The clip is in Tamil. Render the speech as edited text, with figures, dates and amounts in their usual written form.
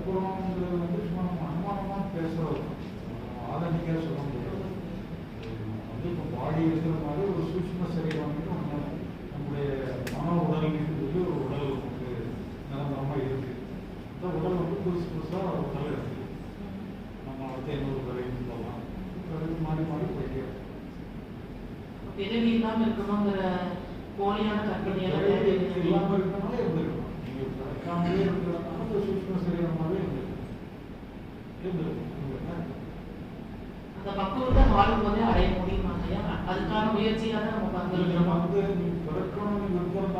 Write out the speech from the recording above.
பிறக்கிறோங்கிறது வந்து சும்மா நம்ம அனுமானமாக பேசுகிறது, ஆதனிக்காக சொல்ல முடியாது. வந்து இப்போ பாடி இருக்கிற மாதிரி ஒரு சூட்சும சரீரம் ஒன்று நம்முடைய மன உடல்னு சொல்லி ஒரு உடல் நமக்கு நிரந்தரமாக இருக்குது. அந்த உடல் வந்து புதுசு புதுசாக உடல் இருக்குது. நம்ம அடுத்த இன்னொரு வேலைன்னு சொல்லலாம், அதுக்கு மாறி மாறி போயிட்டே இருக்கும். பிறவி இல்லாமல் இருக்கணுங்கிற போலியான கற்பனையெல்லாம் இல்லாமல் இருக்கனால இருந்திருக்கணும். நீங்கள் பிறக்காமலே இருக்கிறதுனால அந்த சூட்சும சரீரமாகவே இருந்திருக்கும். அந்த பக்குவத்தை வாழும் போதே அடைய முடியுமா ஐயா? அதுக்கான முயற்சியாக தான் நம்ம நம்ம வந்து பிறக்கணும்னு விருப்பம்